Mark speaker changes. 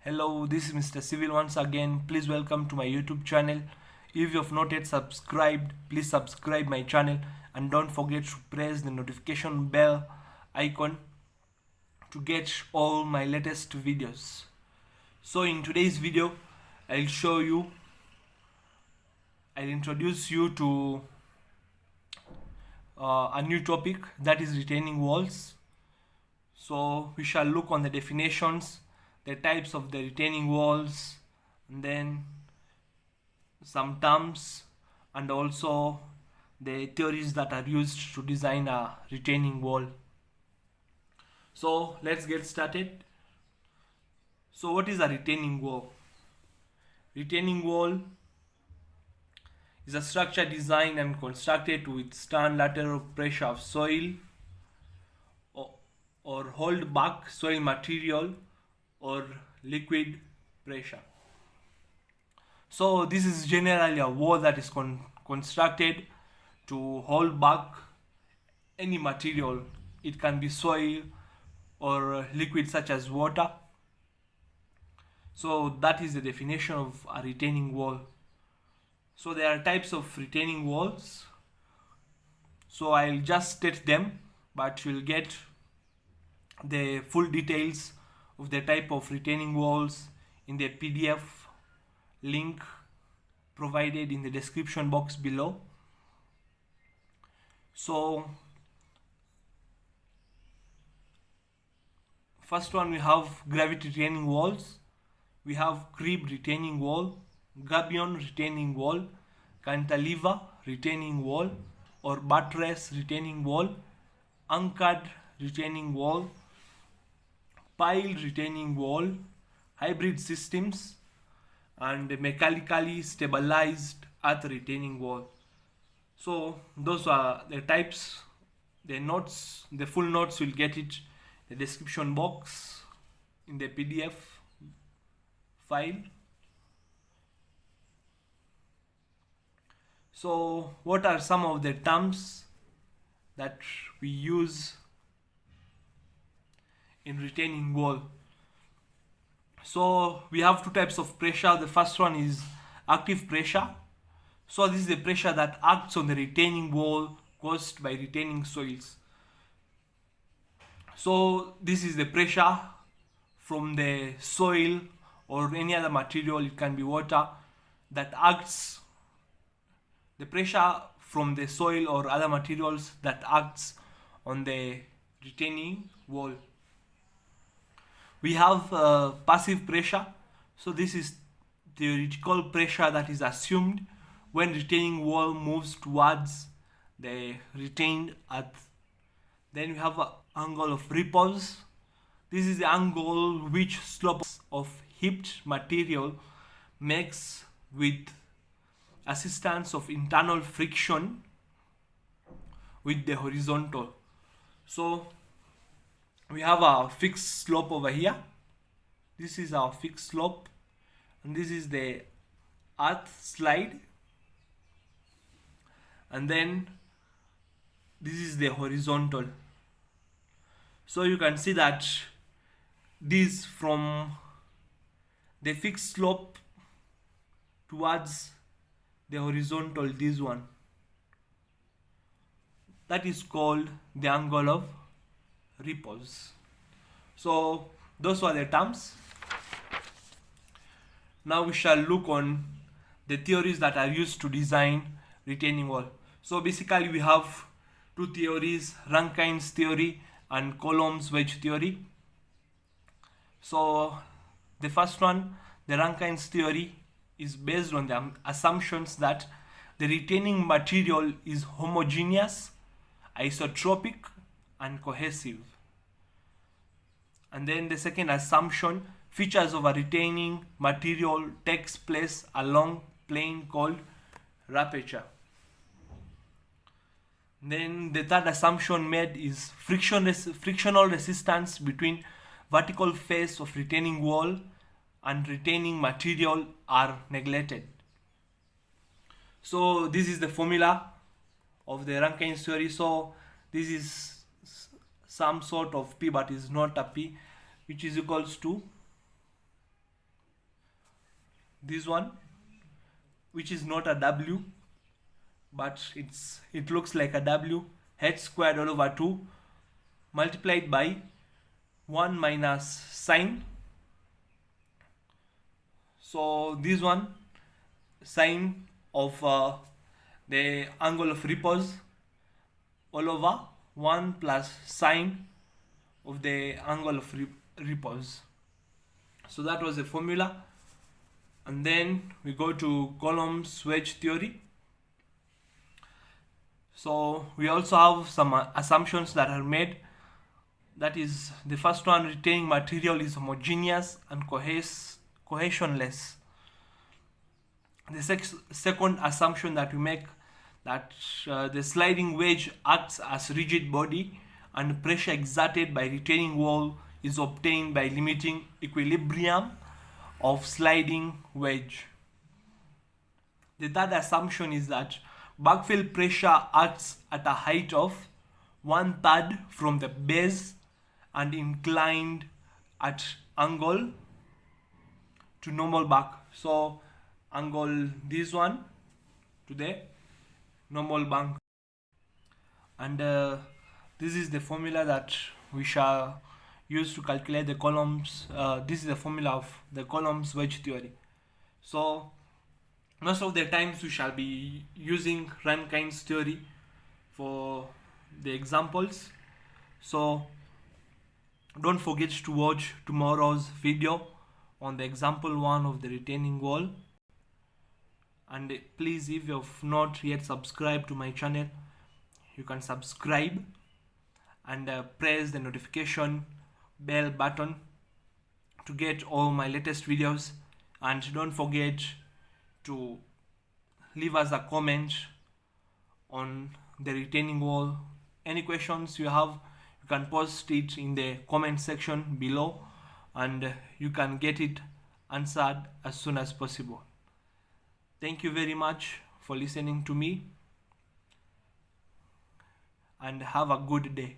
Speaker 1: Hello, this is Mr. Civil once again. Please welcome to my YouTube channel. If you have not yet subscribed, please subscribe my channel and don't forget to press the notification bell icon to get all my latest videos. So in today's video, I'll introduce you to a new topic, that is retaining walls. So we shall look on the definitions, the types of the retaining walls, and then some terms, and also the theories that are used to design a retaining wall. So let's get started. So what is a retaining wall? Retaining wall is a structure designed and constructed to withstand lateral pressure of soil or hold back soil material or liquid pressure. So this is generally a wall that is constructed to hold back any material. It can be soil or liquid such as water. So that is the definition of a retaining wall. So there are types of retaining walls. So I'll just state them, but you'll get the full details of the type of retaining walls in the PDF link provided in the description box below. So first one, we have gravity retaining walls. We have crib retaining wall, gabion retaining wall, cantilever retaining wall or buttress retaining wall, anchored retaining wall, pile retaining wall, hybrid systems, and mechanically stabilized earth retaining wall. So those are the types. The notes, the full notes, you'll get it in the description box in the PDF file. So what are some of the terms that we use in retaining wall? So we have two types of pressure. The first one is active pressure. So this is the pressure that acts on the retaining wall caused by retaining soils. So this is the pressure from the soil or any other material, it can be water, that acts, the pressure from the soil or other materials that acts on the retaining wall. We have passive pressure. So this is theoretical pressure that is assumed when retaining wall moves towards the retained earth. Then we have an angle of repose. This is the angle which slopes of heaped material makes with assistance of internal friction with the horizontal. So we have our fixed slope over here. This is our fixed slope, and this is the earth slide, and then this is the horizontal. So you can see that this from the fixed slope towards the horizontal, this one, that is called the angle of repose. So those were the terms. Now we shall look on the theories that are used to design retaining wall. So basically we have two theories, Rankine's theory and Coulomb's wedge theory. So the first one, the Rankine's theory, is based on the assumptions that the retaining material is homogeneous, isotropic, and cohesive. And then the second assumption, features of a retaining material takes place along plane called aperture. Then the third assumption made is frictional resistance between vertical face of retaining wall and retaining material are neglected. So this is the formula of the Rankine's theory. So this is some sort of P, but is not a P, which is equals to this one, which is not a W, but it looks like a W, h squared all over 2 multiplied by 1 minus sine. So this one, sine of the angle of repose all over 1 plus sine of the angle of repose. So that was the formula. And then we go to Coulomb's wedge theory. So we also have some assumptions that are made. That is, the first one, retaining material is homogeneous and cohesionless. The second assumption that we make, that the sliding wedge acts as rigid body and pressure exerted by retaining wall is obtained by limiting equilibrium of sliding wedge. The third assumption is that backfill pressure acts at a height of 1/3 from the base and inclined at angle to normal back. So angle this one to the normal bank. And this is the formula that we shall use to calculate the Coulomb's. This is the formula of the Coulomb's wedge theory. So most of the times we shall be using Rankine's theory for the examples. So don't forget to watch tomorrow's video on the example 1 of the retaining wall. And please, if you have not yet subscribed to my channel, you can subscribe and press the notification bell button to get all my latest videos. And don't forget to leave us a comment on the retaining wall. Any questions you have, you can post it in the comment section below, and you can get it answered as soon as possible. Thank you very much for listening to me, and have a good day.